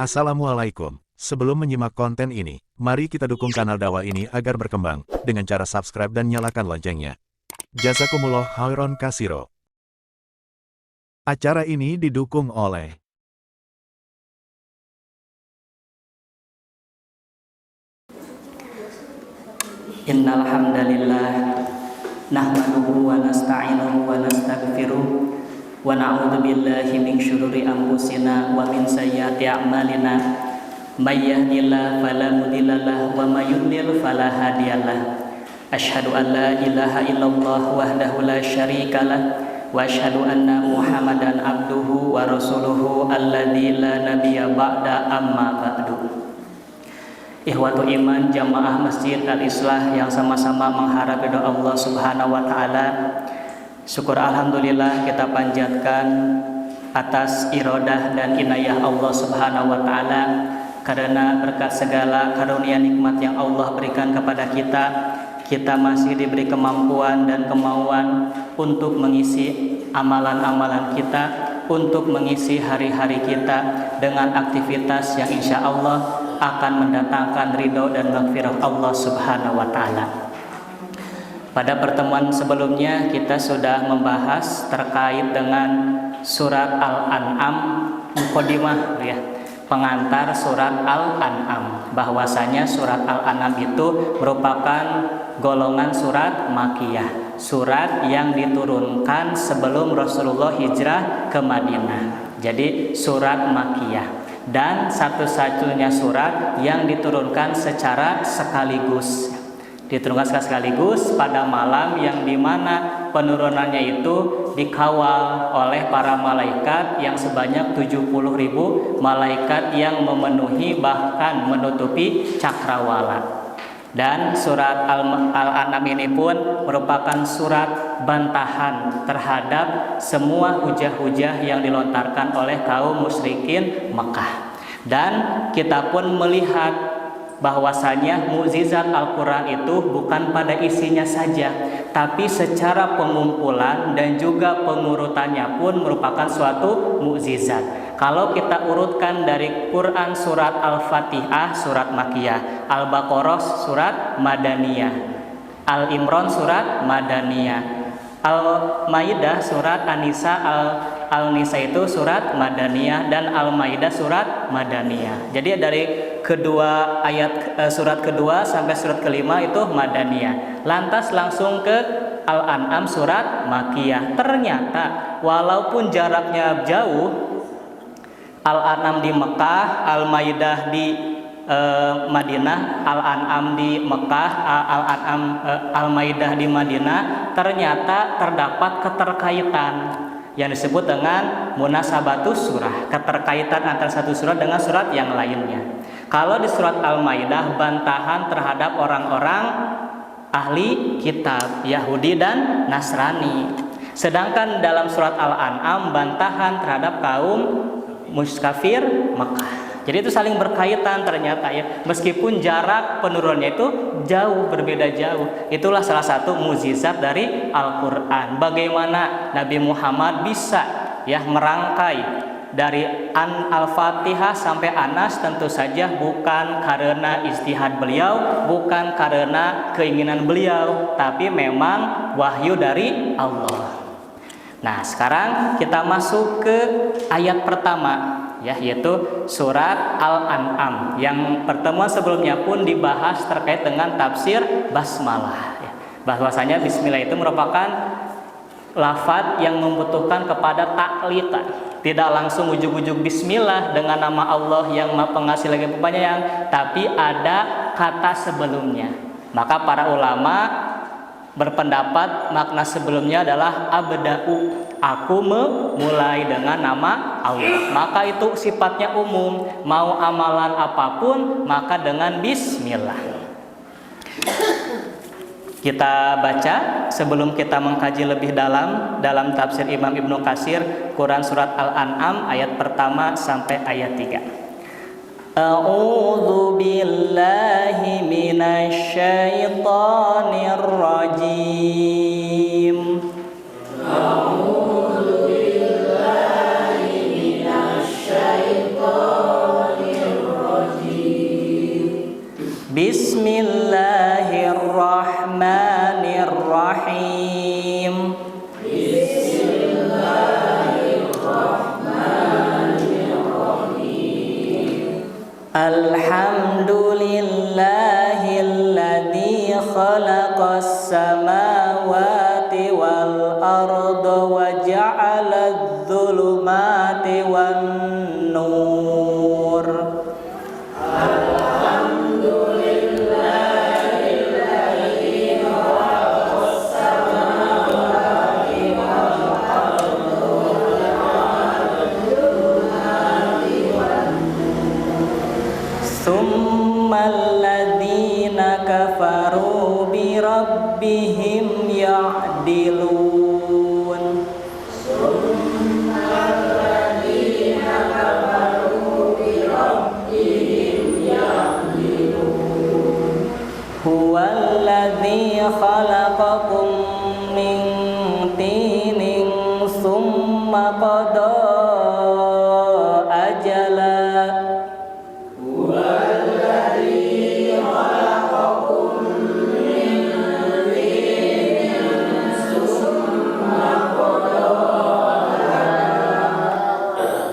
Assalamualaikum. Sebelum menyimak konten ini, mari kita dukung kanal dakwah ini agar berkembang dengan cara subscribe dan nyalakan loncengnya. Jazakumullah khairan katsiro. Acara ini didukung oleh Innal hamdalillah nahmaduhu wa nasta'inuhu wa nastaghfiruh wa na'udzu billahi min syururi anfusina wa min sayyiati a'malina may yahdihillahu fala mudhillalah wa may yudlil fala hadiyalah. Asyhadu an la ilaha illallah wahdahu la syarikalah wa asyhadu anna Muhammadan abduhu wa rasuluhu alladzi la nabiyya ba'da amma ba'du. Ikhwatu iman jamaah Masjid Al-Islah yang sama-sama mengharap ridha Allah Subhanahu wa taala. Syukur alhamdulillah kita panjatkan atas iradah dan inayah Allah Subhanahu wa taala, karena berkat segala karunia nikmat yang Allah berikan kepada kita masih diberi kemampuan dan kemauan untuk mengisi amalan-amalan kita, untuk mengisi hari-hari kita dengan aktivitas yang insya Allah akan mendatangkan ridho dan maghfirah Allah Subhanahu wa taala. Pada pertemuan sebelumnya kita sudah membahas terkait dengan surat Al-An'am, muqaddimah ya, pengantar surat Al-An'am, bahwasanya surat Al-An'am itu merupakan golongan surat Makkiyah, surat yang diturunkan sebelum Rasulullah hijrah ke Madinah. Jadi surat Makkiyah dan satu-satunya surat yang diturunkan secara sekaligus. Diturunkan sekaligus pada malam yang dimana penurunannya itu dikawal oleh para malaikat yang sebanyak 70.000 malaikat yang memenuhi bahkan menutupi cakrawala. Dan surat Al-An'am ini pun merupakan surat bantahan terhadap semua hujah-hujah yang dilontarkan oleh kaum musyrikin Mekah. Dan kita pun melihat bahwasanya mukjizat Al-Quran itu bukan pada isinya saja, tapi secara pengumpulan dan juga pengurutannya pun merupakan suatu mukjizat. Kalau kita urutkan dari Quran surat Al-Fatihah surat Makkiyah, Al-Baqarah surat Madaniyah, Al-Imran surat Madaniyah, Al-Maidah surat An-Nisa, Al-Nisa itu surat Madaniyah, dan Al-Maidah surat Madaniyah. Jadi dari kedua ayat surat kedua sampai surat kelima itu Madaniyah. Lantas langsung ke Al-An'am surat Makkiyah. Ternyata walaupun jaraknya jauh, Al-An'am di Mekah, Al-Maidah di Madinah, Al-An'am di Mekah, Al-Maidah di Madinah, ternyata terdapat keterkaitan yang disebut dengan munasabatus surah, keterkaitan antara satu surat dengan surat yang lainnya. Kalau di surat Al-Maidah bantahan terhadap orang-orang ahli kitab Yahudi dan Nasrani, sedangkan dalam surat Al-An'am bantahan terhadap kaum muskafir Mekah. Jadi itu saling berkaitan ternyata ya, meskipun jarak penurunannya itu jauh, berbeda jauh. Itulah salah satu mukjizat dari Al-Quran. Bagaimana Nabi Muhammad bisa ya merangkai dari Al-Fatihah sampai Anas, tentu saja bukan karena ijtihad beliau, bukan karena keinginan beliau, tapi memang wahyu dari Allah. Nah, sekarang kita masuk ke ayat pertama ya, yaitu surat Al-An'am. Yang pertemuan sebelumnya pun dibahas terkait dengan tafsir basmalah ya. Bahwasanya bismillah itu merupakan lafaz yang membutuhkan kepada taklita. Tidak langsung ujuk-ujuk bismillah dengan nama Allah yang Maha Pengasih lagi Penyayang, tapi ada kata sebelumnya. Maka para ulama berpendapat makna sebelumnya adalah abda'u, aku memulai dengan nama Allah. Maka itu sifatnya umum, mau amalan apapun maka dengan bismillah. Kita baca sebelum kita mengkaji lebih dalam tafsir Imam Ibnu Katsir, Quran surat Al-An'am ayat pertama sampai ayat 3. A'udzu billahi minasy syaithanir rajim. A'udzu billahi minasy syaithanir Bismillahirrahmanirrahim. Alhamdulillahilladzi khalaqas samawati wal arda wa ja'aladz dzulumati wan nur. Tsummaladzina kafaru bi rabbihim ya'dilun. Huwallazi khalaqakum min tinin tsumma qada ajala.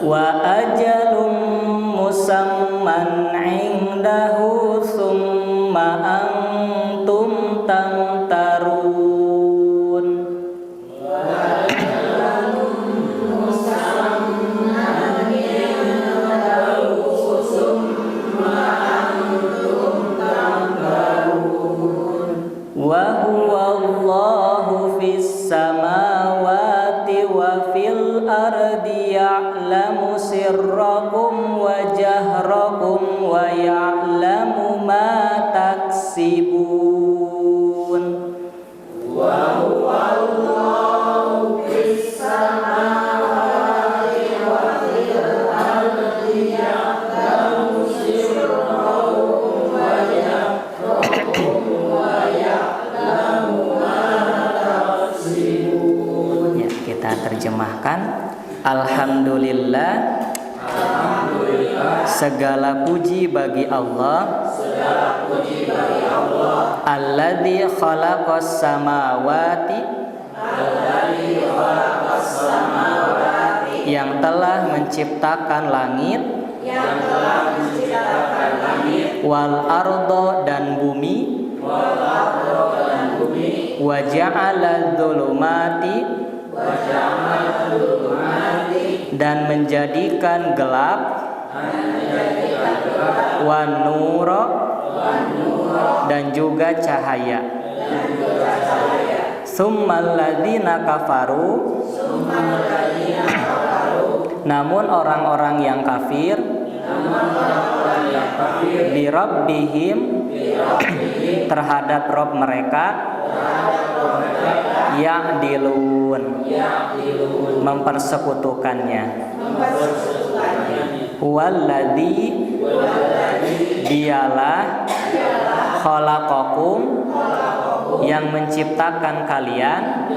Wa ajalum musamman indahu summa antum tamtarun. Wa huwa Allahu fis samawati wa fil ardi ya'lamu sirrakum wa jahrakum wa ya'lamu ma taksibun. Wa huwa Allahu fis samawati wa fil ardi ya'lamu sirrakum wa jahrakum wa ya'lamu ma taksibun. Ya, kita terjemahkan. Alhamdulillah, segala puji bagi Allah, alladzi khalaqas samawati, yang telah menciptakan langit, wal ardo dan bumi, wa ja'ala dzulumati, dan menjadikan gelap, wan nura, dan juga cahaya. Tsummal ladzina kafaru, namun orang-orang yang kafir, bi rabbihim, terhadap Rabb mereka, ya'dilun, mempersekutukannya. Huwaladzi, dialah, khalaqakum, yang menciptakan kalian,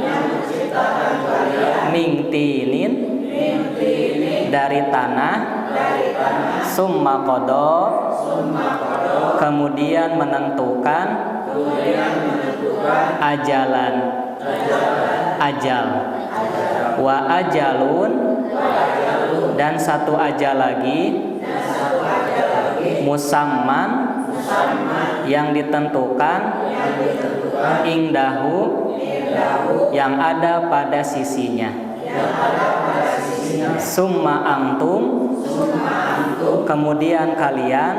min tinin, dari tanah, summa qada, kemudian menentukan, ajalan, ajal, wa ajalun, dan satu ajal lagi, musamman, yang ditentukan, indahu, yang ada pada sisinya. Summa antum, kemudian kalian,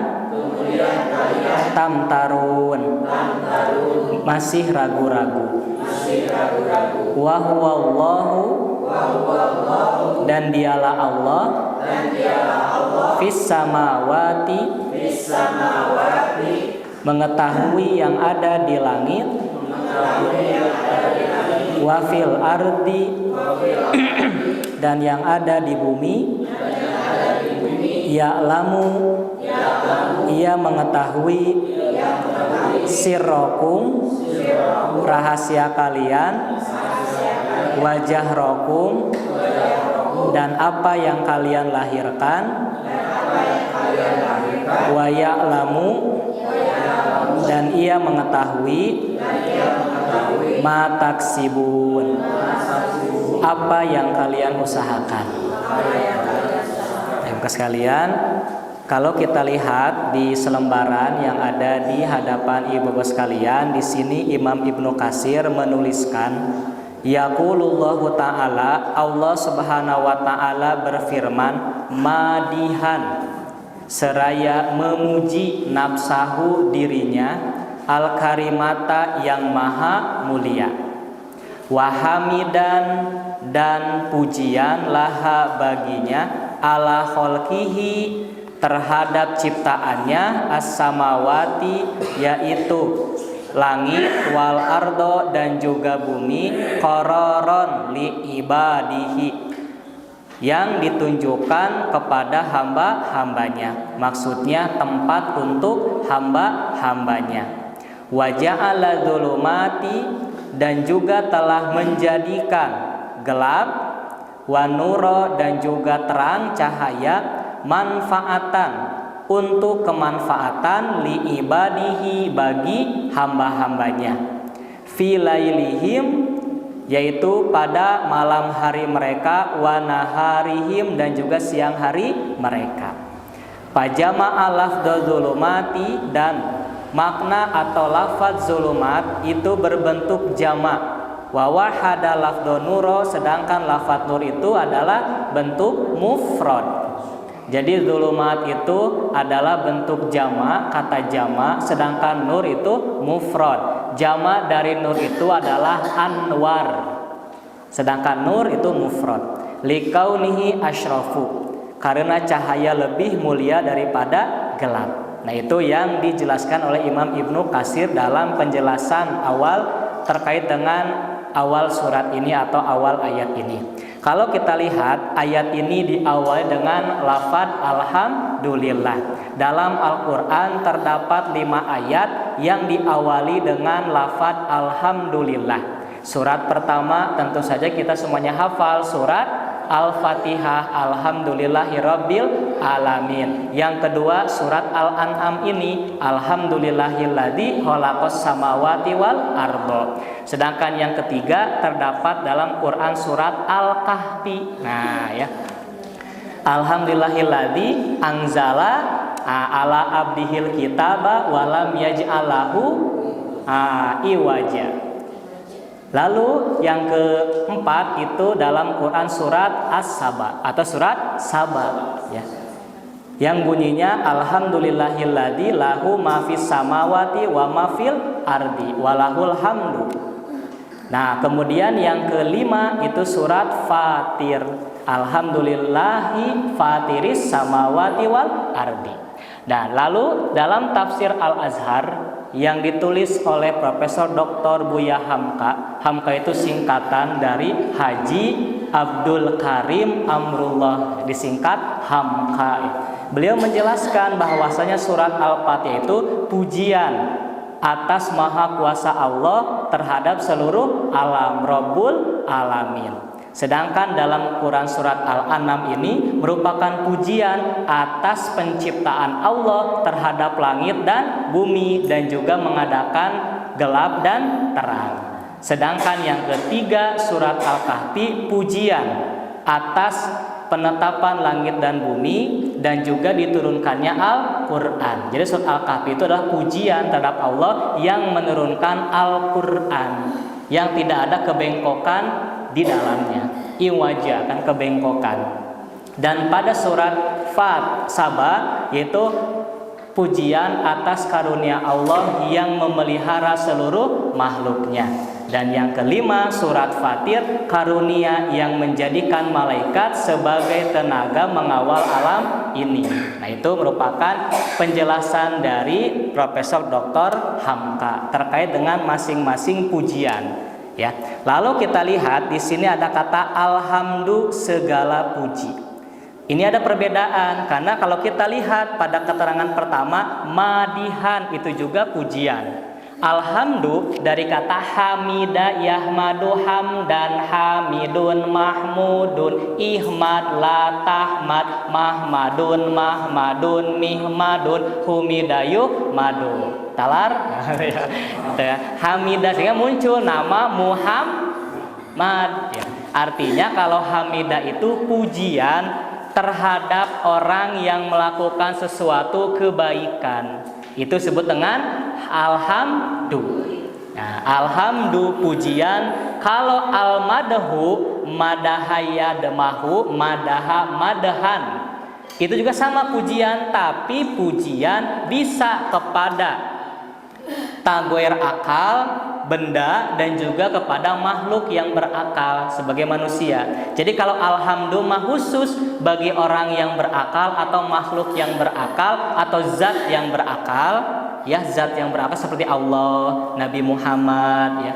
tamtarun, masih ragu-ragu. Wa huwallahu, dan dialah Allah, fis samawati, mengetahui yang ada di langit, wa fil ardi, dan yang ada di bumi, ya'lamu, ia mengetahui, sirrokum, rahasia kalian, wajah rokum, dan apa yang kalian lahirkan, wa ya'lamu, dan ia mengetahui, ma taksibun, apa yang kalian usahakan. Bapak sekalian, kalau kita lihat di selembaran yang ada di hadapan ibu-bapak sekalian, di sini Imam Ibnu Katsir menuliskan, yaqulullahu ta'ala, Allah Subhanahu wa ta'ala berfirman, madihan, seraya memuji nafsahu dirinya, al-karimata yang maha mulia, wahamidan dan pujian laha baginya, ala kholqihi terhadap ciptaannya, as-samawati yaitu langit, wal ardo dan juga bumi, qararon li ibadihi yang ditunjukkan kepada hamba-hambanya, maksudnya tempat untuk hamba-hambanya. Wa ja'ala dzulumati dan juga telah menjadikan gelap, wa nura dan juga terang cahaya, manfaatan untuk kemanfaatan, li ibadihi bagi hamba-hambanya, fi lailihim yaitu pada malam hari mereka, wa naharihim dan juga siang hari mereka. Pajama lafdz zulumati dan makna atau lafaz zulumat itu berbentuk jamak. Wa wahada lafdz nuro, sedangkan lafaz nur itu adalah bentuk mufrad. Jadi zulumat itu adalah bentuk jamak, kata jamak, sedangkan nur itu mufrad. Jamak dari nur itu adalah anwar, sedangkan nur itu mufrad. Likaunihi asyrafu, karena cahaya lebih mulia daripada gelap. Nah, itu yang dijelaskan oleh Imam Ibnu Katsir dalam penjelasan awal terkait dengan awal surat ini atau awal ayat ini. Kalau kita lihat ayat ini diawali dengan lafaz alhamdulillah. Dalam Al-Qur'an terdapat 5 ayat yang diawali dengan lafaz alhamdulillah. Surat pertama tentu saja kita semuanya hafal, surat Al-Fatihah, alhamdulillahirabbil alamin. Yang kedua surat Al-An'am ini, alhamdulillahilladzi khalaqas samawati wal ardo. Sedangkan yang ketiga terdapat dalam Quran surat Al-Kahfi. Nah, ya. Alhamdulillahilladzi anzala ala abdihil kitaba walam yaj'alahu iwaja. Lalu yang keempat itu dalam Quran surat As-Saba atau surat Saba, ya. Yang bunyinya alhamdulillahilladzi lahu ma fis samawati wa ma fil ardi walahul hamdu. Nah, kemudian yang kelima itu surat Fatir. Alhamdulillahi fatiris samawati wal ardi. Nah, lalu dalam tafsir Al-Azhar yang ditulis oleh Profesor Dr. Buya Hamka. Hamka itu singkatan dari Haji Abdul Karim Amrullah, disingkat Hamka. Beliau menjelaskan bahwasanya surat Al-Fatihah itu pujian atas maha kuasa Allah terhadap seluruh alam, Rabbul Alamin. Sedangkan dalam Quran surat Al-An'am ini merupakan pujian atas penciptaan Allah terhadap langit dan bumi dan juga mengadakan gelap dan terang. Sedangkan yang ketiga surat Al-Kahfi pujian atas penetapan langit dan bumi dan juga diturunkannya Al-Quran. Jadi surat Al-Kahfi itu adalah pujian terhadap Allah yang menurunkan Al-Quran, yang tidak ada kebengkokan di dalamnya, iwaja kan kebengkokan. Dan pada surat Saba yaitu pujian atas karunia Allah yang memelihara seluruh makhluknya. Dan yang kelima surat Fatir, karunia yang menjadikan malaikat sebagai tenaga mengawal alam ini. Nah, itu merupakan penjelasan dari Profesor Dr. Hamka terkait dengan masing-masing pujian. Ya, lalu kita lihat di sini ada kata alhamdu segala puji. Ini ada perbedaan karena kalau kita lihat pada keterangan pertama madihan itu juga pujian. Alhamdu dari kata hamida yahmadu hamdan hamidun mahmudun ihmad la tahmad mahmadun mahmadun mihmadun humidayu madu. talar ya. Hamidah sehingga muncul nama Muhammad ya. Artinya kalau hamidah itu pujian terhadap orang yang melakukan sesuatu kebaikan. Itu disebut dengan alhamdu. Nah, alhamdu pujian. Kalau al-madahu madahaya demahu madaha madahan. Itu juga sama pujian, tapi pujian bisa kepada tagoir akal, benda, dan juga kepada makhluk yang berakal sebagai manusia. Jadi kalau alhamdulillah khusus bagi orang yang berakal atau makhluk yang berakal atau zat yang berakal, ya zat yang berakal seperti Allah, Nabi Muhammad ya.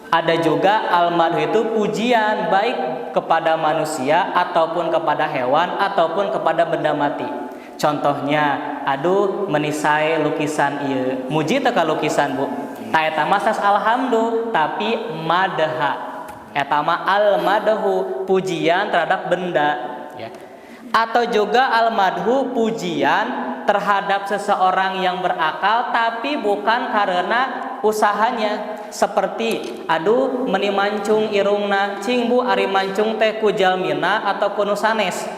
Ada juga al-madhu itu pujian baik kepada manusia ataupun kepada hewan ataupun kepada benda mati. Contohnya, aduh menisai lukisan ieu. Muji teh ka lukisan, Bu. Ta eta mah sas alhamdulillah, tapi madha. Eta mah al-madhu, pujian terhadap benda, ya. Atau juga al-madhu pujian terhadap seseorang yang berakal tapi bukan karena usahanya. Seperti aduh meni mancung irungna, cing Bu ari mancung teh ku jalmina atau ku nu sanes.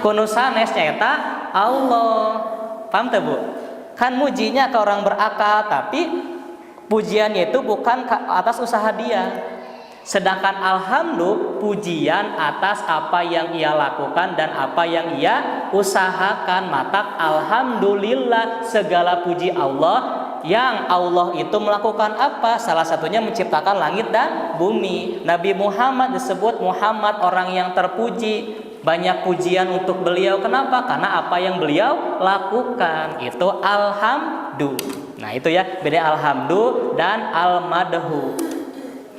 Ku sanes nyaeta Allah. Paham teh Bu? Kan mujinya ke orang berakal, tapi pujiannya itu bukan atas usaha dia. Sedangkan alhamdulillah pujian atas apa yang ia lakukan dan apa yang ia usahakan. Mata alhamdulillah segala puji Allah. Yang Allah itu melakukan apa? Salah satunya menciptakan langit dan bumi. Nabi Muhammad disebut Muhammad orang yang terpuji. Banyak pujian untuk beliau. Kenapa? Karena apa yang beliau lakukan itu alhamdulillah. Nah itu ya, beda alhamdulillah dan al-madhu.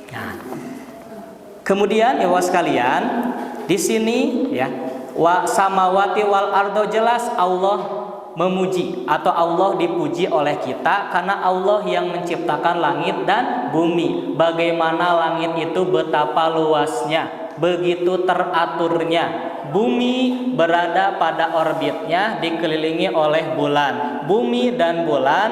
Nah, kemudian ya sekalian, di sini ya wa samawati wal ardo, jelas Allah memuji atau Allah dipuji oleh kita karena Allah yang menciptakan langit dan bumi. Bagaimana langit itu betapa luasnya, begitu teraturnya. Bumi berada pada orbitnya, dikelilingi oleh bulan. Bumi dan bulan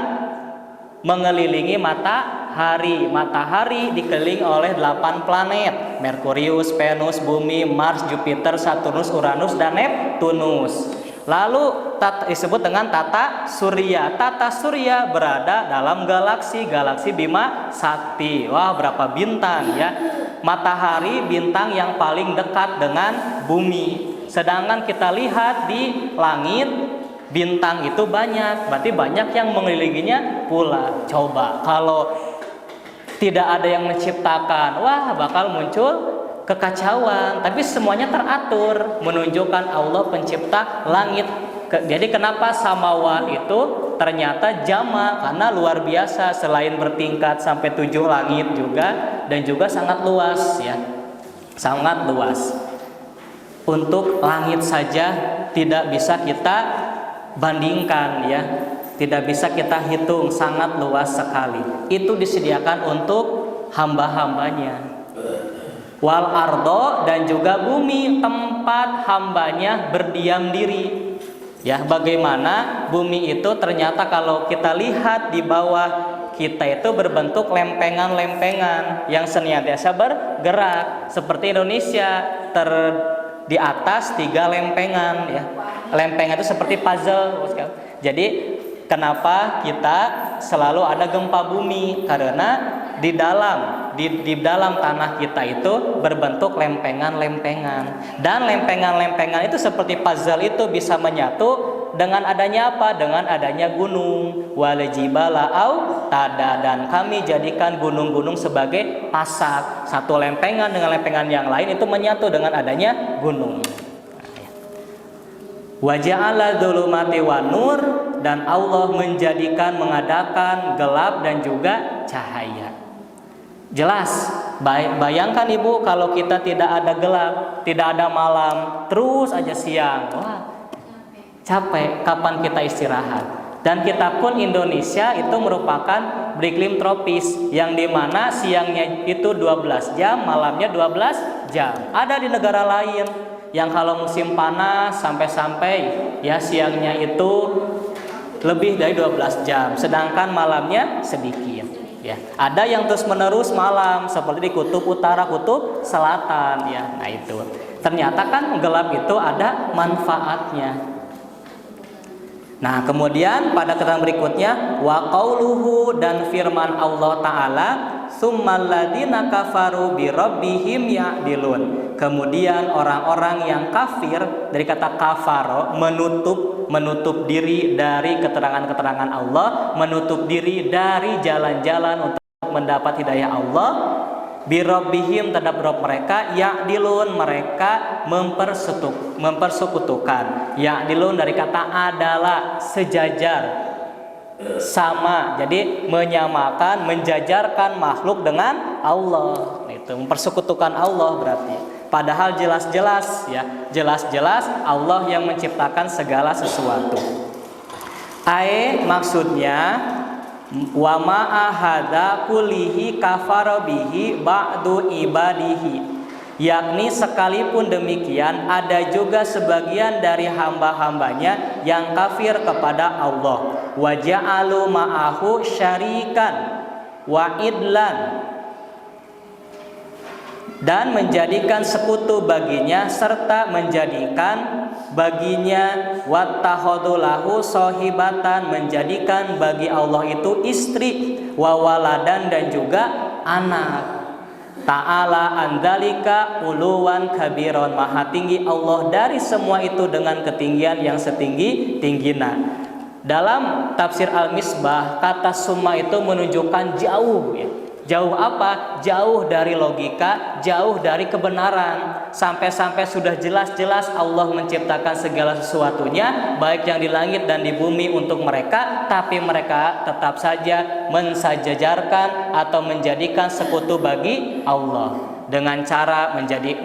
mengelilingi matahari. Matahari dikelilingi oleh 8 planet: Merkurius, Venus, Bumi, Mars, Jupiter, Saturnus, Uranus, dan Neptunus. Lalu disebut dengan tata surya. Tata surya berada dalam galaksi Bima Sakti. Wah, berapa bintang ya. Matahari bintang yang paling dekat dengan bumi. Sedangkan kita lihat di langit, bintang itu banyak. Berarti banyak yang mengelilinginya pula. Coba kalau tidak ada yang menciptakan, wah bakal muncul kekacauan. Tapi semuanya teratur, menunjukkan Allah pencipta langit. Jadi kenapa samawat itu ternyata jama? Karena luar biasa, selain bertingkat sampai 7 langit juga, dan juga sangat luas ya, sangat luas. Untuk langit saja tidak bisa kita bandingkan ya, tidak bisa kita hitung, sangat luas sekali. Itu disediakan untuk hamba-hambanya. Wal ardo, dan juga bumi, tempat hambanya berdiam diri. Ya, bagaimana bumi itu ternyata kalau kita lihat di bawah kita itu berbentuk lempengan-lempengan yang senantiasa bergerak. Seperti Indonesia di atas 3 lempengan ya. Lempengan itu seperti puzzle. Jadi kenapa kita selalu ada gempa bumi? Karena di dalam tanah kita itu berbentuk lempengan-lempengan, dan lempengan-lempengan itu seperti puzzle itu bisa menyatu dengan adanya apa? Dengan adanya gunung. Wal jibala autada, dan kami jadikan gunung-gunung sebagai pasak. Satu lempengan dengan lempengan yang lain itu menyatu dengan adanya gunung. Wa ja'ala dzulumati wan nur, dan Allah mengadakan gelap dan juga cahaya. Jelas, bayangkan Ibu kalau kita tidak ada gelap, tidak ada malam, terus aja siang. Wah, capek. Kapan kita istirahat? Dan kita pun Indonesia itu merupakan beriklim tropis, yang dimana siangnya itu 12 jam, malamnya 12 jam. Ada di negara lain yang kalau musim panas sampai-sampai ya siangnya itu lebih dari 12 jam, sedangkan malamnya sedikit. Ya, ada yang terus menerus malam seperti di kutub utara, kutub selatan. Ya, nah itu ternyata kan gelap itu ada manfaatnya. Nah, kemudian pada keterangan berikutnya wa qauluhu, dan firman Allah taala, tsummal ladzina kafaru bi rabbihim ya'dilun. Kemudian orang-orang yang kafir, dari kata kafaro, menutup diri dari keterangan-keterangan Allah, menutup diri dari jalan-jalan untuk mendapat hidayah Allah, birabbihim, terhadap Rabb mereka, ya'dilun, mereka mempersekutukan. Ya'dilun dari kata adalah, sejajar, sama, jadi menyamakan, menjajarkan makhluk dengan Allah. Itu mempersekutukan Allah berarti. Padahal jelas-jelas ya, jelas-jelas Allah yang menciptakan segala sesuatu. Maksudnya wa ma'ahada kulihi kafara bihi ba'du ibadihi, yakni sekalipun demikian ada juga sebagian dari hamba-hambanya yang kafir kepada Allah. Wa ja'alu ma'ahu syarikan wa idlan, dan menjadikan sekutu baginya serta menjadikan baginya wattahodulahu sohibatan, menjadikan bagi Allah itu istri, wawaladan, dan juga anak. Ta'ala andalika uluwan kabiron, maha tinggi Allah dari semua itu dengan ketinggian yang setinggi-tingginya. Dalam tafsir Al-Misbah, kata summa itu menunjukkan jauh ya. Jauh apa? Jauh dari logika, jauh dari kebenaran. Sampai-sampai sudah jelas-jelas Allah menciptakan segala sesuatunya, baik yang di langit dan di bumi untuk mereka, tapi mereka tetap saja mensajajarkan atau menjadikan sekutu bagi Allah. Dengan cara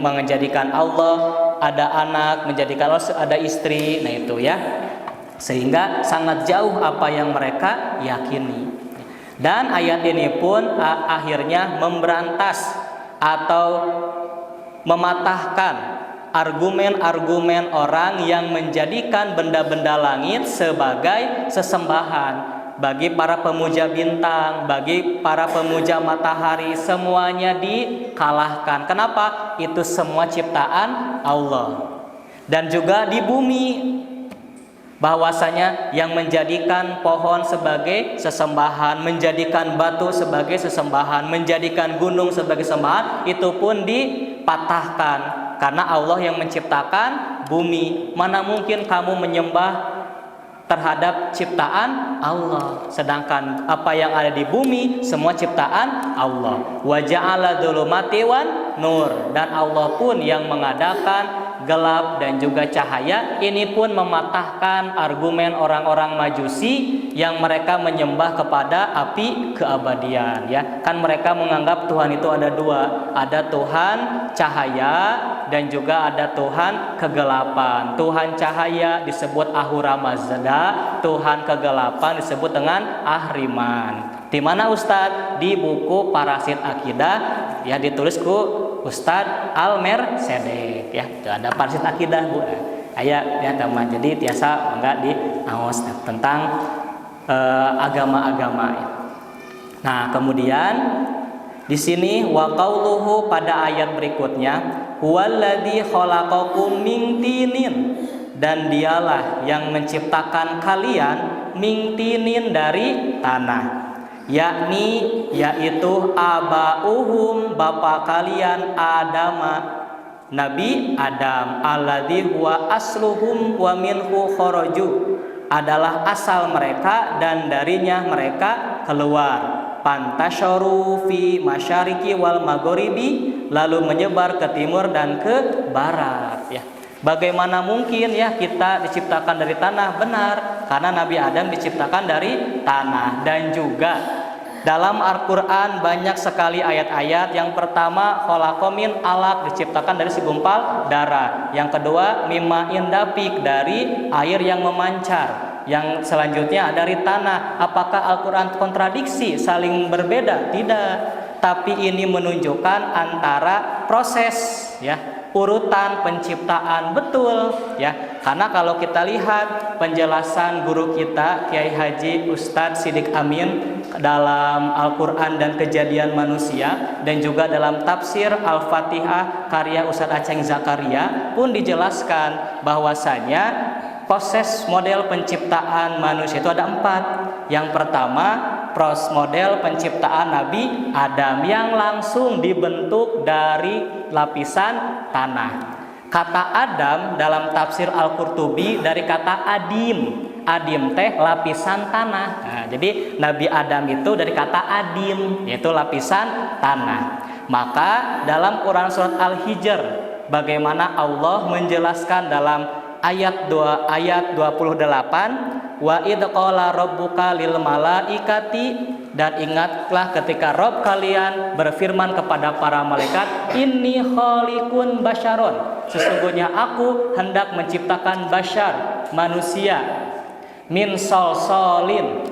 menjadikan Allah ada anak, menjadikan Allah ada istri, nah itu ya. Sehingga sangat jauh apa yang mereka yakini. Dan ayat ini pun akhirnya memberantas atau mematahkan argumen-argumen orang yang menjadikan benda-benda langit sebagai sesembahan. Bagi para pemuja bintang, bagi para pemuja matahari, semuanya dikalahkan. Kenapa? Itu semua ciptaan Allah. Dan juga di bumi, bahwasanya yang menjadikan pohon sebagai sesembahan, menjadikan batu sebagai sesembahan, menjadikan gunung sebagai sembahan, itu pun dipatahkan karena Allah yang menciptakan bumi. Mana mungkin kamu menyembah terhadap ciptaan Allah, sedangkan apa yang ada di bumi semua ciptaan Allah. Wa ja'ala dzulumati wan nur, dan Allah pun yang mengadakan gelap dan juga cahaya. Ini pun mematahkan argumen orang-orang Majusi yang mereka menyembah kepada api keabadian ya. Kan mereka menganggap Tuhan itu ada dua, ada Tuhan cahaya dan juga ada Tuhan kegelapan. Tuhan cahaya disebut Ahura Mazda, Tuhan kegelapan disebut dengan Ahriman. Di mana Ustadz? Di buku Parasit Akidah ya, ditulis ku Ustadz Al-Mersedek ya. Itu ada Parasit Akidah Bu. Aya ya teman. Jadi biasa enggak di aos tentang agama-agama ya. Nah, kemudian di sini wa qauluhu, pada ayat berikutnya, huwallazi khalaqakum min tinin, dan dialah yang menciptakan kalian min tinin, dari tanah. Yakni yaitu abauhum, bapak kalian Adama, Nabi Adam, alladzi huwa asluhum wa minhu kharaju, adalah asal mereka dan darinya mereka keluar. Pantasyaru fi masyariki wal maghribi, lalu menyebar ke timur dan ke barat ya. Bagaimana mungkin ya kita diciptakan dari tanah? Benar, karena Nabi Adam diciptakan dari tanah. Dan juga dalam Al-Quran banyak sekali ayat-ayat. Yang pertama, kholakomin alaq, diciptakan dari segumpal darah. Yang kedua, mimma indapik, dari air yang memancar. Yang selanjutnya dari tanah. Apakah Al-Quran kontradiksi, saling berbeda? Tidak. Tapi ini menunjukkan antara proses ya, urutan penciptaan, betul ya. Karena kalau kita lihat penjelasan guru kita Kiai Haji Ustadz Sidik Amin dalam Al-Quran dan Kejadian Manusia, dan juga dalam tafsir Al-Fatihah karya Ustadz Aceng Zakaria pun dijelaskan bahwasanya proses model penciptaan manusia itu ada 4. Yang pertama, proses model penciptaan Nabi Adam yang langsung dibentuk dari lapisan tanah. Kata Adam dalam tafsir Al-Qurtubi dari kata adim. Adim teh lapisan tanah. Nah, jadi Nabi Adam itu dari kata adim, yaitu lapisan tanah. Maka dalam Quran surat Al-Hijr, bagaimana Allah menjelaskan dalam ayat 28, wa id qala rabbuka lil malaikati, dan ingatlah ketika Rob kalian berfirman kepada para malaikat, inni khaliqun basyaron, sesungguhnya aku hendak menciptakan basyar, manusia, min solsolin,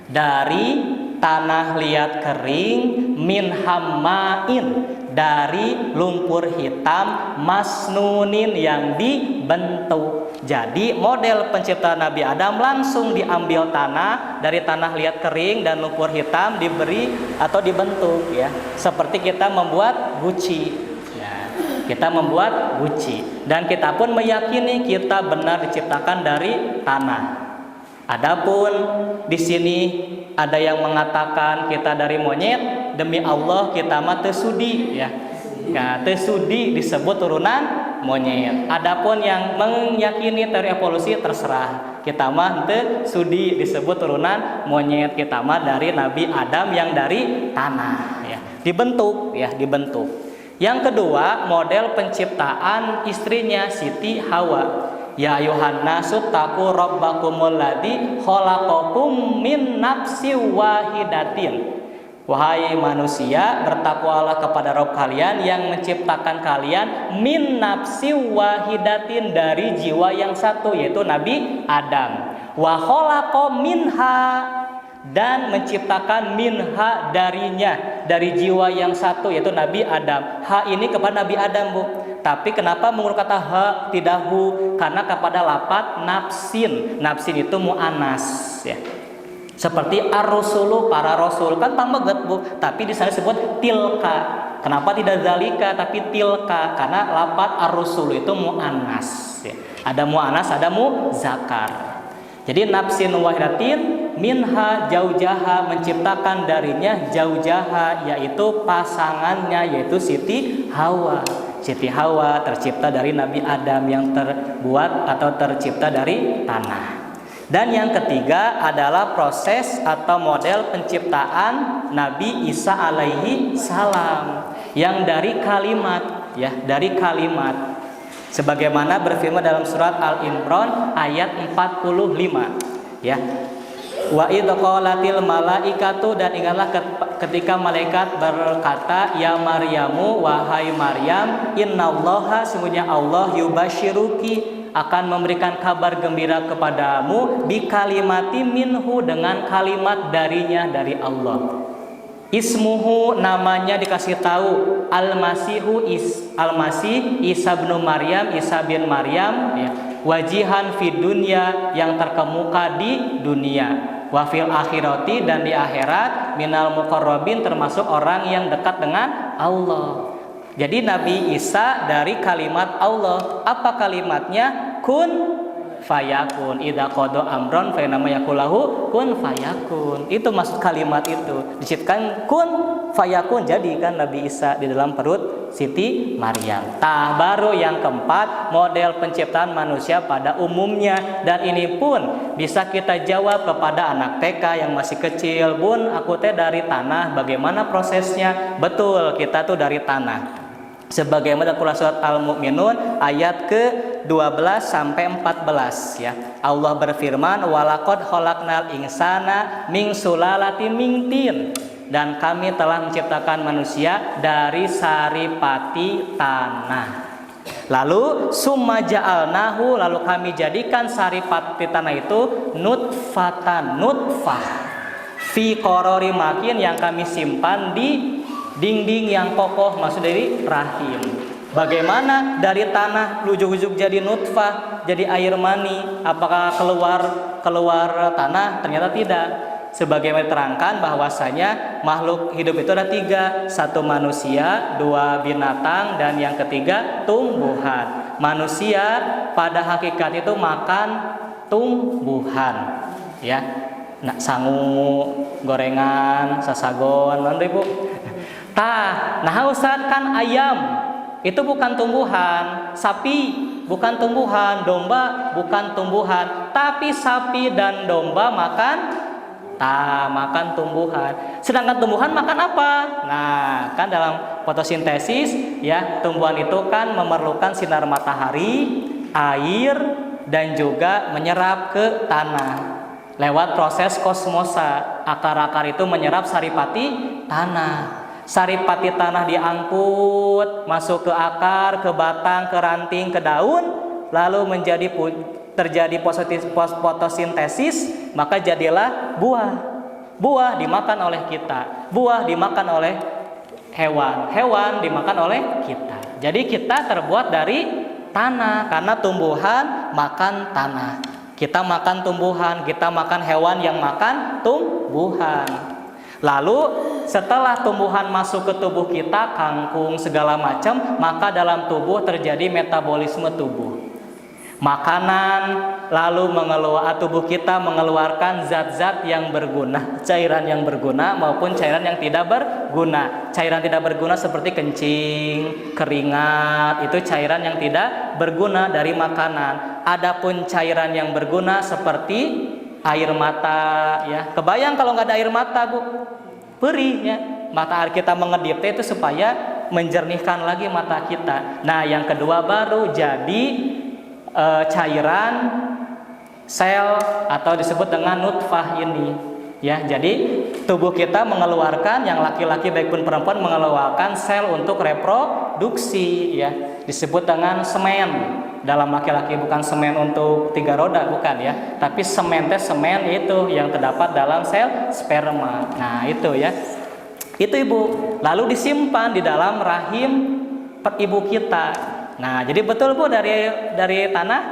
dari tanah liat kering, min hammain, dari lumpur hitam, masnunin, yang dibentuk. Jadi model penciptaan Nabi Adam langsung diambil tanah, dari tanah liat kering dan lumpur hitam, diberi atau dibentuk ya. Seperti kita membuat guci ya. Kita membuat guci, dan kita pun meyakini kita benar diciptakan dari tanah. Adapun di sini ada yang mengatakan kita dari monyet, demi Allah kita mah teu sudi ya. Ya, teu sudi disebut turunan monyet. Adapun yang meyakini teori evolusi terserah. Kita mah teu sudi disebut turunan monyet, kita mah dari Nabi Adam yang dari tanah ya. Dibentuk ya, dibentuk. Yang kedua, model penciptaan istrinya Siti Hawa. Ya ayuhan nasu taqu rabbakumul ladzi khalaqakum min nafsin wahidatin. Wahai manusia, bertakwalah kepada Rabb kalian yang menciptakan kalian min nafsin wahidatin, dari jiwa yang satu, yaitu Nabi Adam. Wa khalaqa minha, dan menciptakan minha, darinya, dari jiwa yang satu, yaitu Nabi Adam. Ha ini kepada Nabi Adam, Bu. Tapi kenapa menggunakan kata ha tidak hu? Karena kepada lapat nafsin. Nafsin itu mu'anas ya. Seperti ar-rusulu, para rasul, kan pameget, Bu. Tapi di sana disebut tilka. Kenapa tidak zalika tapi tilka? Karena lapat ar-rusulu itu mu'anas ya. Ada mu'anas, ada mu'zakar. Jadi nafsin wahidatin minha jaujaha, menciptakan darinya jaujaha, yaitu pasangannya, yaitu Siti Hawa. Siti Hawa tercipta dari Nabi Adam yang terbuat atau tercipta dari tanah. Dan yang ketiga adalah proses atau model penciptaan Nabi Isa alaihi salam, yang dari kalimat ya, dari kalimat. Sebagaimana berfirman dalam surat Al-Imran ayat 45 ya. Wa idz qalatil malaikatu, dan ingatlah ketika malaikat berkata, ya Maryamu, wahai Maryam, innallaha, sungguhnya Allah, yubasyiruki, akan memberikan kabar gembira kepadamu, bi kalimati minhu, dengan kalimat darinya, dari Allah. Ismuhu, namanya dikasih tahu, Al-Masihu, Al-Masih, Isa bin Maryam, Isa bin Maryam ya. Wajihan fid dunya, yang terkemuka di dunia, wa fil akhirati, dan di akhirat, minal muqarrabin, termasuk orang yang dekat dengan Allah. Jadi Nabi Isa dari kalimat Allah. Apa kalimatnya? Kun fayakun. Idza qada amron fa inna ma yaqulahu kun fayakun. Itu maksud kalimat itu. Diciptakan kun fayakun, jadi kan Nabi Isa di dalam perut Siti Maryam. Baru yang keempat, model penciptaan manusia pada umumnya, dan ini pun bisa kita jawab kepada anak TK yang masih kecil. Bun, aku teh dari tanah, bagaimana prosesnya? Betul, kita tuh dari tanah. Sebagaimana dalam surat Al-Mu'minun ayat ke-12 sampai 14 ya. Allah berfirman, walaqad khalaqnal insana min sulalatin min tin, dan kami telah menciptakan manusia dari saripati tanah. Lalu summa ja'alnahu, lalu kami jadikan saripati tanah itu nutfatan, nutfah, fi qarari makin, yang kami simpan di dinding yang kokoh, maksud dari rahim. Bagaimana dari tanah ujug-ujug jadi nutfah, jadi air mani? Apakah keluar tanah? Ternyata tidak. Sebagaimana diterangkan bahwasanya makhluk hidup itu ada 3, 1 manusia, 2 binatang, dan yang ketiga tumbuhan. Manusia pada hakikat itu makan tumbuhan, ya. Nah, sangu, gorengan, sasagon, nanti bu. Nah Ustaz, kan ayam itu bukan tumbuhan, sapi bukan tumbuhan, domba bukan tumbuhan, tapi sapi dan domba makan tumbuhan. Sedangkan tumbuhan makan apa? Nah, kan dalam fotosintesis ya, tumbuhan itu kan memerlukan sinar matahari, air, dan juga menyerap ke tanah. Lewat proses kosmosa, akar-akar itu menyerap saripati tanah. Saripati tanah diangkut, masuk ke akar, ke batang, ke ranting, ke daun, lalu terjadi fotosintesis, maka jadilah buah. Buah dimakan oleh kita, buah dimakan oleh hewan, hewan dimakan oleh kita. Jadi kita terbuat dari tanah, karena tumbuhan makan tanah. Kita makan tumbuhan, kita makan hewan yang makan tumbuhan. Lalu setelah tumbuhan masuk ke tubuh kita, kangkung segala macam, maka dalam tubuh terjadi metabolisme tubuh. Makanan lalu tubuh kita mengeluarkan zat-zat yang berguna, cairan yang berguna maupun cairan yang tidak berguna. Cairan tidak berguna seperti kencing, keringat, itu cairan yang tidak berguna dari makanan. Adapun cairan yang berguna seperti air mata, ya. Kebayang kalau nggak ada air mata, Bu? Perih, ya. Mata air kita mengedip itu supaya menjernihkan lagi mata kita. Nah, yang kedua baru jadi cairan sel atau disebut dengan nutfah ini, ya. Jadi tubuh kita mengeluarkan, yang laki-laki baik pun perempuan mengeluarkan sel untuk reproduksi, ya. Disebut dengan semen. Dalam laki-laki bukan semen untuk 3 roda, bukan, ya. Tapi semen itu yang terdapat dalam sel sperma. Nah, itu, ya. Itu Ibu. Lalu disimpan di dalam rahim ibu kita. Nah, jadi betul Bu, dari tanah,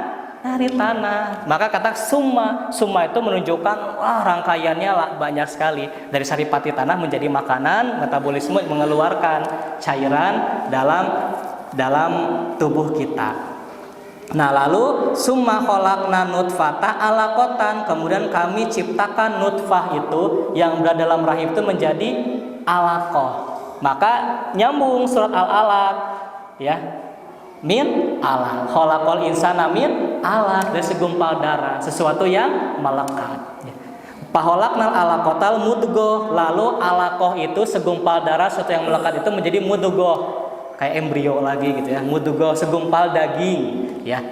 dari tanah. Maka kata summa itu menunjukkan rangkaiannya banyak sekali. Dari saripati tanah menjadi makanan, metabolisme mengeluarkan cairan dalam tubuh kita. Nah, lalu summa khalaqna nutfata alaqatan, kemudian kami ciptakan nutfah itu yang berada dalam rahim itu menjadi alaqah. Maka nyambung surat Al-Alaq, ya. Min alaq, khalaqal insana min alaq, dari segumpal darah, sesuatu yang melekat. Paholaknal alaqatal mudghah, lalu alaqah itu segumpal darah, sesuatu yang melekat itu menjadi mudghah, kayak embrio lagi gitu, ya. Mudghah, segumpal daging, ya.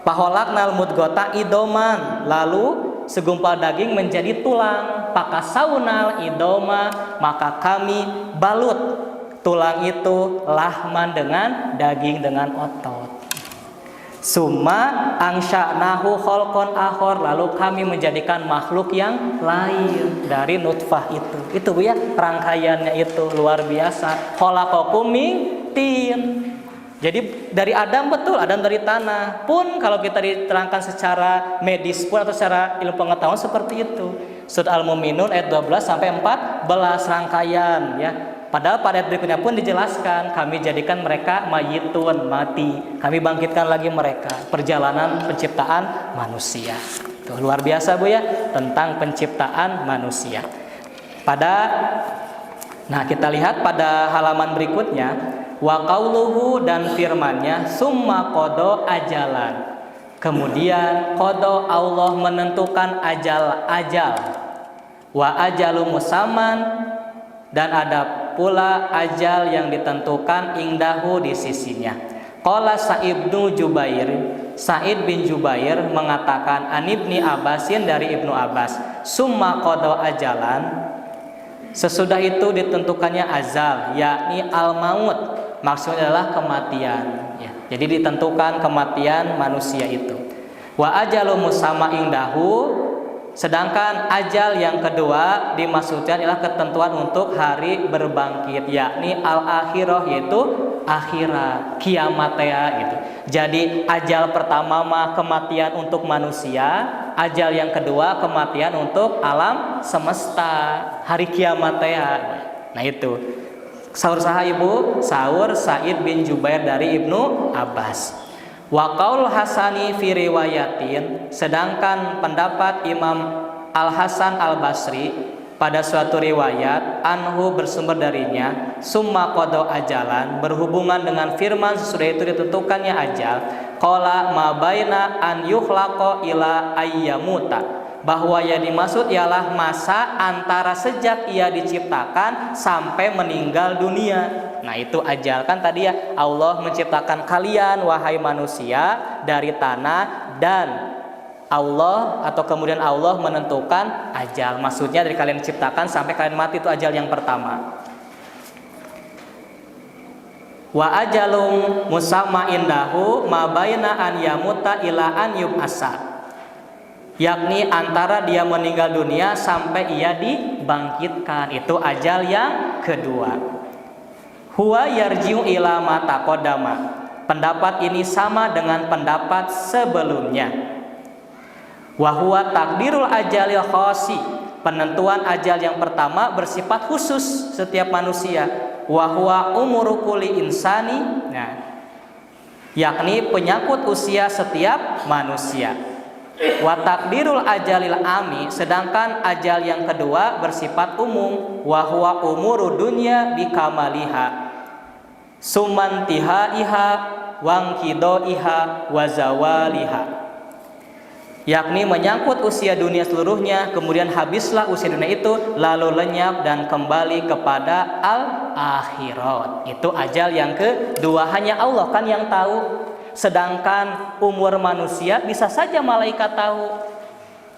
Paholaknal mudghata idoman, lalu segumpal daging menjadi tulang. Pakasaunal idoma, maka kami balut tulang itu lahman dengan daging, dengan otot. Summa angsya'nahu khalqan akhar, lalu kami menjadikan makhluk yang lain dari nutfah itu. Itu Bu, ya, rangkaiannya itu luar biasa. Khalaqakum min tin. Jadi dari Adam, betul, Adam dari tanah. Pun kalau kita diterangkan secara medis pun atau secara ilmu pengetahuan seperti itu. Surat Al-Mu'minun ayat 12 sampai 14 rangkaian, ya. Padahal pada ayat berikutnya pun dijelaskan, kami jadikan mereka mayitun, mati. Kami bangkitkan lagi mereka. Perjalanan penciptaan manusia. Tuh, luar biasa Bu, ya, tentang penciptaan manusia. Nah, kita lihat pada halaman berikutnya, wa qauluhu, dan firman-Nya, summa qada ajalan. Kemudian qada, Allah menentukan ajal. Wa ajalu musamman, dan ada pula ajal yang ditentukan indahu, di sisinya. Qala Sa'id bin Jubair mengatakan anibni Abbasin, dari Ibnu Abbas, summa qada ajalan, sesudah itu ditentukannya azal, yakni al-maut, maksudnya adalah kematian, ya. Jadi ditentukan kematian manusia itu. Wa ajalu musamma indahu, sedangkan ajal yang kedua dimaksudkan adalah ketentuan untuk hari berbangkit, yakni al-akhirah, yaitu akhirat, kiamat ya gitu. Jadi ajal pertama mah kematian untuk manusia, ajal yang kedua kematian untuk alam semesta, hari kiamat ya. Nah itu. Sahur saha ibu? Sahur Sa'id bin Jubair dari Ibnu Abbas. Wa qaul Hasani fi riwayatin, sedangkan pendapat Imam Al Hasan Al Basri pada suatu riwayat anhu bersumber darinya, summa qada ajalan, berhubungan dengan firman sesudah itu ditentukannya ajal, qala ma baina an yukhlaqa ila ayyamuta, bahwa yang dimaksud ialah masa antara sejak ia diciptakan sampai meninggal dunia. Nah itu ajal, kan tadi ya Allah menciptakan kalian wahai manusia dari tanah, dan Allah atau kemudian Allah menentukan ajal, maksudnya dari kalian diciptakan sampai kalian mati, itu ajal yang pertama. Wa ajalum musamma indahu ma baina an yamuta ila an yub'asa, yakni antara dia meninggal dunia sampai ia dibangkitkan, itu ajal yang kedua. Huwa yarji'u ila ma taqaddama, pendapat ini sama dengan pendapat sebelumnya. Wa huwa takdirul ajalil khasi, penentuan ajal yang pertama bersifat khusus setiap manusia. Wa huwa umuru kulli insani, nah, yakni penyangkut usia setiap manusia. Wa takdirul ajalil ami, sedangkan ajal yang kedua bersifat umum. Wa huwa umuru dunya bikamaliha, sumantihaiha wangkidoiha wazawaliha, yakni menyangkut usia dunia seluruhnya, kemudian habislah usia dunia itu, lalu lenyap dan kembali kepada al-akhirat. Itu ajal yang kedua, hanya Allah kan yang tahu. Sedangkan umur manusia bisa saja malaikat tahu,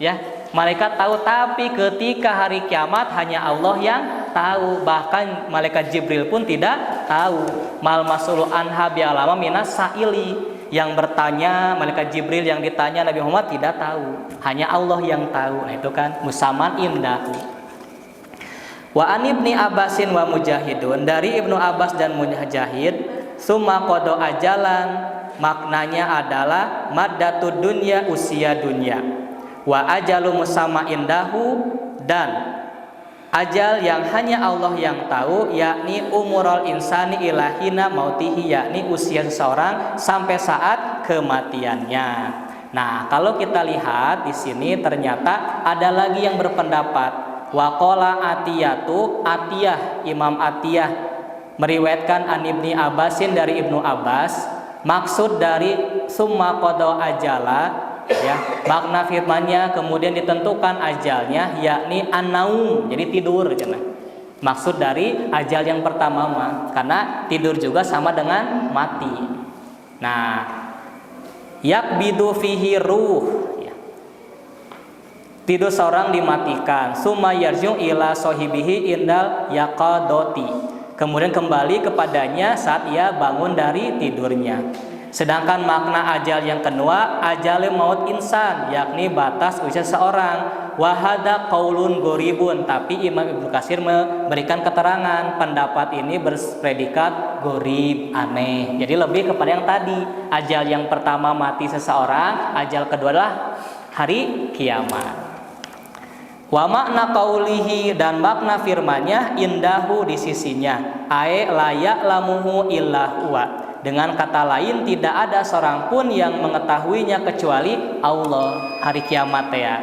ya, malaikat tahu, tapi ketika hari kiamat hanya Allah yang tahu. Bahkan malaikat Jibril pun tidak tahu. Mal masulu anha bi'alama minas sa'ili, yang bertanya malaikat Jibril, yang ditanya Nabi Muhammad tidak tahu, hanya Allah yang tahu. Nah, itu kan musaman indahu. Wa an ibni Abbasin wa Mujahidun, dari Ibnu Abbas dan Mujahid, summa qada ajalan, maknanya adalah maddatud dunya, usia dunia. Wa ajalu musamma indahu, dan ajal yang hanya Allah yang tahu, yakni umurul insani ilahina mautihi, yakni usia seseorang sampai saat kematiannya. Nah, kalau kita lihat di sini ternyata ada lagi yang berpendapat. Waqala Atiyatu, Atiyah, Imam Atiyah meriwayatkan an Ibni Abbasin dari Ibnu Abbas, maksud dari summa qada ajala, ya, makna firmannya kemudian ditentukan ajalnya, yakni an-naum, jadi tidur, maksud dari ajal yang pertama mah, karena tidur juga sama dengan mati. Nah, yakbidu fihi ruh, ya, tidur seorang dimatikan, summa yarji'u ila sahibihi indal yaqadoti, kemudian kembali kepadanya saat ia bangun dari tidurnya. Sedangkan makna ajal yang kedua, ajal maut insan, yakni batas usia seorang. Wahada qaulun goribun, tapi Imam Ibnu Katsir memberikan keterangan pendapat ini berpredikat gorib, aneh. Jadi lebih kepada yang tadi, ajal yang pertama mati seseorang, ajal kedua adalah hari kiamat. Wa makna qaulihi, dan makna firman-Nya indahu, di sisinya, ae la ya'lamuhu illa huwa, dengan kata lain tidak ada seorang pun yang mengetahuinya kecuali Allah, hari kiamat ya.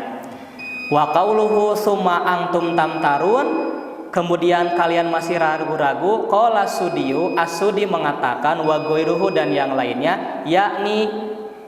Wa qauluhu summa antum tamtarun, kemudian kalian masih ragu-ragu. Qala Sudiyu, As-Sudi mengatakan, wa ghairuhu, dan yang lainnya, yakni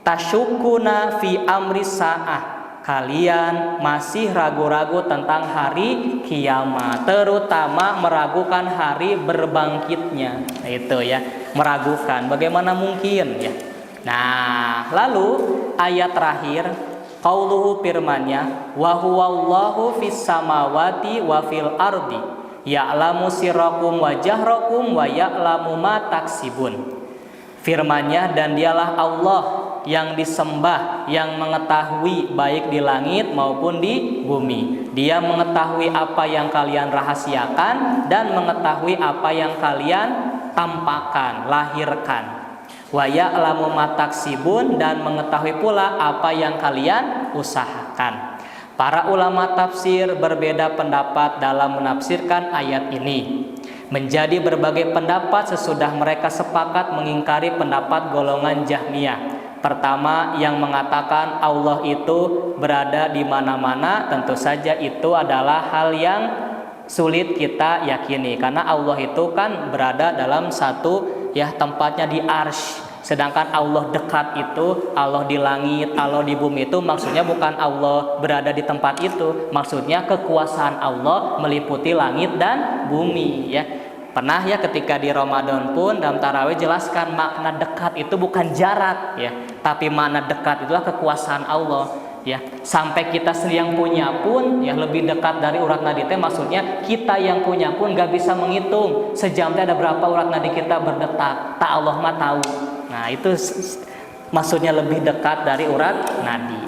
tasyukuna fi amri sa'ah, kalian masih ragu-ragu tentang hari kiamat, terutama meragukan hari berbangkitnya. Nah, itu ya, meragukan, bagaimana mungkin ya. Nah, lalu ayat terakhir, qauluhu, firman-Nya, wa huwallahu fis samawati wa fil ardi ya'lamu sirrakum wa jahrakum wa ya'lamu ma taksibun. Firman-Nya, dan dialah Allah yang disembah, yang mengetahui baik di langit maupun di bumi. Dia mengetahui apa yang kalian rahasiakan dan mengetahui apa yang kalian tampakkan, lahirkan. Wa ya'lamu ma taksibun, dan mengetahui pula apa yang kalian usahakan. Para ulama tafsir berbeda pendapat dalam menafsirkan ayat ini. Menjadi berbagai pendapat sesudah mereka sepakat mengingkari pendapat golongan Jahmiyah. Pertama, yang mengatakan Allah itu berada di mana-mana, tentu saja itu adalah hal yang sulit kita yakini, karena Allah itu kan berada dalam satu tempatnya di arsy. Sedangkan Allah dekat itu, Allah di langit, Allah di bumi, itu maksudnya bukan Allah berada di tempat itu, maksudnya kekuasaan Allah meliputi langit dan bumi ya. Pernah ya ketika di Ramadan pun dalam tarawih jelaskan makna dekat itu bukan jarak ya, tapi makna dekat itulah kekuasaan Allah ya. Sampai kita sendiri yang punya pun ya lebih dekat dari urat nadi teh, maksudnya kita yang punya pun gak bisa menghitung sejam teh ada berapa urat nadi kita berdetak, tak Allah mah tahu. Nah itu maksudnya lebih dekat dari urat nadi.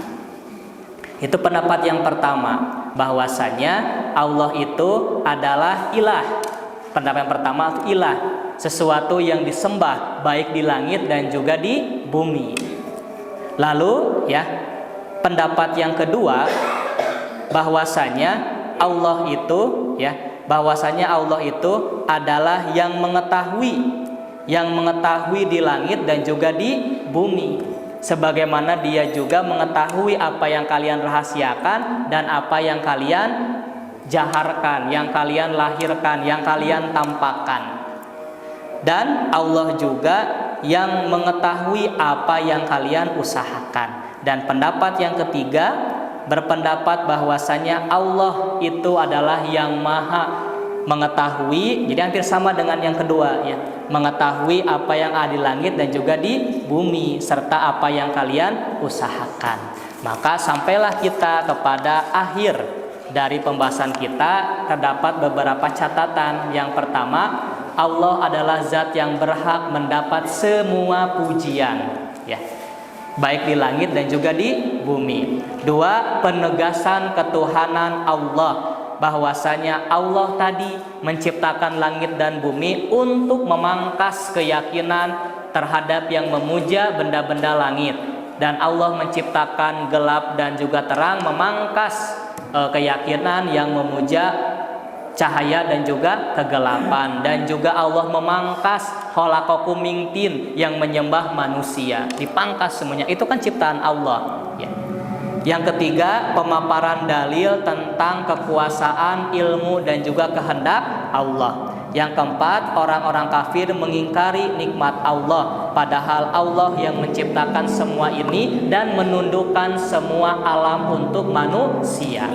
Itu pendapat yang pertama, bahwasanya Allah itu adalah ilah. Pendapat yang pertama itu ilah, sesuatu yang disembah baik di langit dan juga di bumi. Lalu ya, pendapat yang kedua, bahwasanya Allah itu adalah yang mengetahui di langit dan juga di bumi, sebagaimana Dia juga mengetahui apa yang kalian rahasiakan dan apa yang kalian jaharkan, yang kalian lahirkan, yang kalian tampakkan. Dan Allah juga yang mengetahui apa yang kalian usahakan. Dan pendapat yang ketiga berpendapat bahwasanya Allah itu adalah yang maha mengetahui, jadi hampir sama dengan yang kedua ya, mengetahui apa yang ada di langit dan juga di bumi serta apa yang kalian usahakan. Maka sampailah kita kepada akhir dari pembahasan kita, terdapat beberapa catatan. Yang pertama, Allah adalah zat yang berhak mendapat semua pujian ya, baik di langit dan juga di bumi. Dua, penegasan ketuhanan Allah, bahwasanya Allah tadi menciptakan langit dan bumi untuk memangkas keyakinan terhadap yang memuja benda-benda langit, dan Allah menciptakan gelap dan juga terang, memangkas keyakinan yang memuja cahaya dan juga kegelapan. Dan juga Allah memangkas khalaqakum min tin, yang menyembah manusia, dipangkas semuanya. Itu kan ciptaan Allah ya. Yang ketiga, pemaparan dalil tentang kekuasaan, ilmu dan juga kehendak Allah. Yang keempat, orang-orang kafir mengingkari nikmat Allah, padahal Allah yang menciptakan semua ini dan menundukkan semua alam untuk manusia.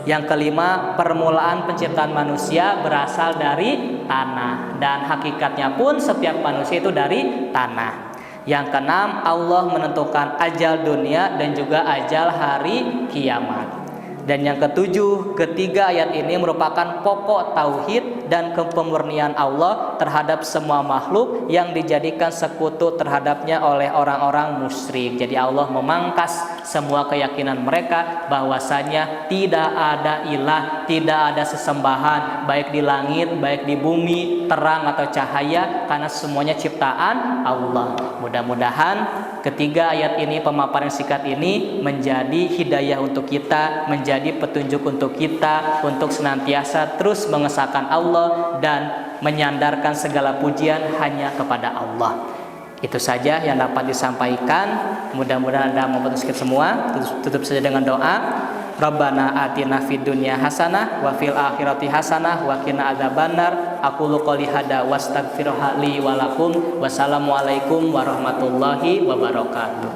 Yang kelima, permulaan penciptaan manusia berasal dari tanah, dan hakikatnya pun setiap manusia itu dari tanah. Yang keenam, Allah menentukan ajal dunia dan juga ajal hari kiamat. Dan yang ketujuh, ketiga ayat ini merupakan pokok tauhid dan kepemurnian Allah terhadap semua makhluk yang dijadikan sekutu terhadapnya oleh orang-orang musyrik. Jadi Allah memangkas semua keyakinan mereka bahwasanya tidak ada ilah, tidak ada sesembahan baik di langit, baik di bumi, terang atau cahaya, karena semuanya ciptaan Allah. Mudah-mudahan ketiga ayat ini, pemaparan singkat ini, menjadi hidayah untuk kita, menjadi petunjuk untuk kita untuk senantiasa terus mengesahkan Allah dan menyandarkan segala pujian hanya kepada Allah. Itu saja yang dapat disampaikan. Mudah-mudahan Anda memutuskan semua. Tutup saja dengan doa. Rabbana atina fid dunya hasanah wa fil akhirati hasanah wa qina adzabannar. Aqulu qouli hada wastaghfiruha li wa lakum. Wassalamualaikum warahmatullahi wabarakatuh.